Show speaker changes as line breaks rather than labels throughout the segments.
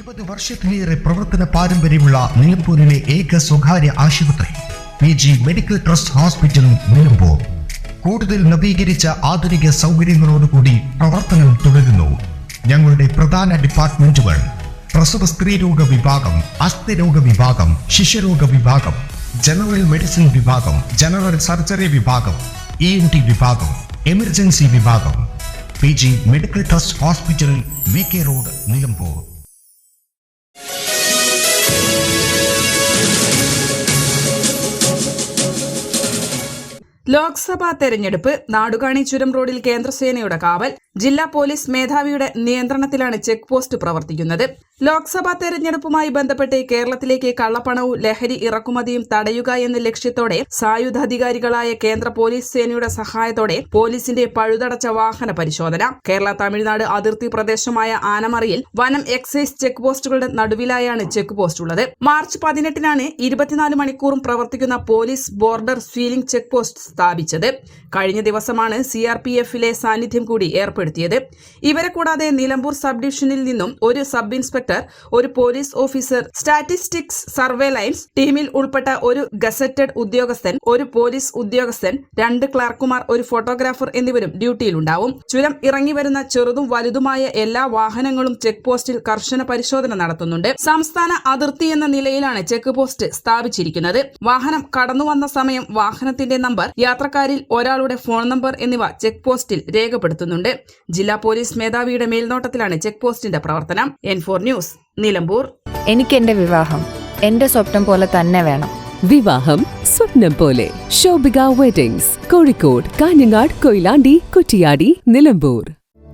20 വർഷത്തിലേറെ പ്രവർത്തന പാരമ്പര്യമുള്ള നിലമ്പൂരിലെ ഏക സ്വകാര്യ ആശുപത്രി PG medical trust hospital Nilambur കൂടുതൽ നവീകരിച്ച ആധുനിക സൗകര്യങ്ങളോടുകൂടി പ്രവർത്തനം തുടരുന്നു. ഞങ്ങളുടെ പ്രധാന ഡിപ്പാർട്ട്മെന്റുകൾ പ്രസവ സ്ത്രീരോഗ വിഭാഗം, അസ്ഥിരോഗ വിഭാഗം, ശിശുരോഗ വിഭാഗം, ജനറൽ മെഡിസിൻ വിഭാഗം, ജനറൽ സർജറി വിഭാഗം, ENT വിഭാഗം, എമർജൻസി വിഭാഗം. PG medical trust hospital, VK road, Nilambur.
Lok Sabha തെരഞ്ഞെടുപ്പ്. നാടുകാണി ചുരം റോഡിൽ കേന്ദ്രസേനയുടെ കാവൽ. ജില്ലാ പോലീസ് മേധാവിയുടെ നിയന്ത്രണത്തിലാണ് ചെക്ക് പോസ്റ്റ് പ്രവർത്തിക്കുന്നത്. ലോക്സഭാ തെരഞ്ഞെടുപ്പുമായി ബന്ധപ്പെട്ട് കേരളത്തിലേക്ക് കള്ളപ്പണവും ലഹരി ഇറക്കുമതിയും തടയുക എന്ന ലക്ഷ്യത്തോടെ സായുധാധികാരികളായ കേന്ദ്ര പോലീസ് സേനയുടെ സഹായത്തോടെ പോലീസിന്റെ പഴുതടച്ച വാഹന പരിശോധന. കേരള തമിഴ്നാട് അതിർത്തി പ്രദേശമായ ആനമറയിൽ വനം എക്സൈസ് ചെക്ക് പോസ്റ്റുകളുടെ നടുവിലായാണ് ചെക്ക് പോസ്റ്റ് ഉള്ളത്. മാർച്ച് 18-നാണ് 24 മണിക്കൂറും പ്രവർത്തിക്കുന്ന police border sealing check post സ്ഥാപിച്ചത്. കഴിഞ്ഞ ദിവസമാണ് CRPF-ലെ സാന്നിധ്യം കൂടി ഏർപ്പെടുത്തിയത്. ഇവരെ കൂടാതെ നിലമ്പൂർ സബ് ഡിവിഷനിൽ നിന്നും ഒരു സബ് ഇൻസ്പെക്ടർ, ഒരു പോലീസ് ഓഫീസർ, സ്റ്റാറ്റിസ്റ്റിക്സ് സർവേലൻസ് ടീമിൽ ഉൾപ്പെട്ട ഒരു ഗസറ്റഡ് ഉദ്യോഗസ്ഥൻ, ഒരു പോലീസ് ഉദ്യോഗസ്ഥൻ, 2 ക്ലർക്കുമാർ, ഒരു ഫോട്ടോഗ്രാഫർ എന്നിവരും ഡ്യൂട്ടിയിലുണ്ടാവും. ചുരം ഇറങ്ങി വരുന്ന ചെറുതും വലുതുമായ എല്ലാ വാഹനങ്ങളും ചെക്ക് പോസ്റ്റിൽ കർശന പരിശോധന നടത്തുന്നുണ്ട്. സംസ്ഥാന അതിർത്തി എന്ന നിലയിലാണ് ചെക്ക് പോസ്റ്റ് സ്ഥാപിച്ചിരിക്കുന്നത്. വാഹനം കടന്നുവന്ന സമയം, വാഹനത്തിന്റെ നമ്പർ, യാത്രക്കാരിൽ ഒരാളുടെ ഫോൺ നമ്പർ എന്നിവ ചെക്ക് പോസ്റ്റിൽ രേഖപ്പെടുത്തുന്നുണ്ട്. ജില്ലാ പോലീസ് മേധാവിയുടെ മേൽനോട്ടത്തിലാണ് ചെക്ക് പോസ്റ്റിന്റെ പ്രവർത്തനം. N4 news, Nilambur.
എനിക്ക് എന്റെ വിവാഹം എന്റെ സ്വപ്നം പോലെ തന്നെ വേണം.
വിവാഹം സ്വപ്നം പോലെ. ശോഭിക വെഡിങ്സ്, കോഴിക്കോട്, കാഞ്ഞങ്ങാട്, കൊയിലാണ്ടി, കുറ്റിയാടി, നിലമ്പൂർ.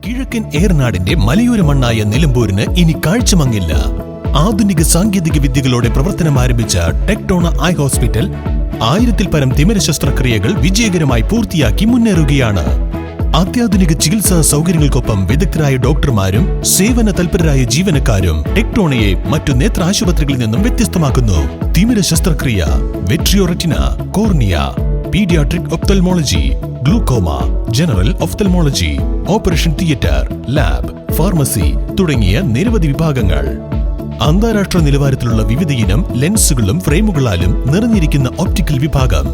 കിഴക്കൻ ഏറനാടിന്റെ മലയോര മണ്ണായ നിലമ്പൂരിന് ഇനി കാഴ്ചമങ്ങില്ല. ആധുനിക സാങ്കേതിക വിദ്യകളോടെ പ്രവർത്തനം ആരംഭിച്ച ടെക്ടോണ ഐ ഹോസ്പിറ്റൽ 1000-ൽ പരം തിമിര ശസ്ത്രക്രിയകൾ വിജയകരമായി പൂർത്തിയാക്കി മുന്നേറുകയാണ്. അത്യാധുനിക ചികിത്സാ സൗകര്യങ്ങൾക്കൊപ്പം വിദഗ്ധരായ ഡോക്ടർമാരും സേവന തൽപരരായ ജീവനക്കാരും ടെക്ടോണയെ മറ്റു നേത്ര ആശുപത്രികളിൽ നിന്നും വ്യത്യസ്തമാക്കുന്നു. തിമിര ശസ്ത്രക്രിയ, vitreoretina, cornea, paediatric ophthalmology, glaucoma, general ophthalmology, operation theatre, lab, pharmacy തുടങ്ങിയ നിരവധി വിഭാഗങ്ങൾ. അന്താരാഷ്ട്ര നിലവാരത്തിലുള്ള വിവിധയിനം ലെൻസുകളും ഫ്രെയിമുകളാലും നിറഞ്ഞിരിക്കുന്ന ഒപ്റ്റിക്കൽ വിഭാഗം,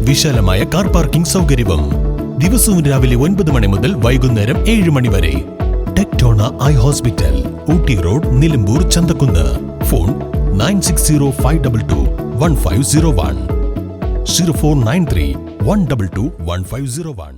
വിശാലമായ കാർ പാർക്കിംഗ് സൗകര്യവും. ദിവസവും രാവിലെ 9 മണി മുതൽ വൈകുന്നേരം 7 മണി വരെ. Tectona eye hospital, Ooty road, Nilambur, Chanthakkunnu. Phone 9605221501, 0493 122 1501.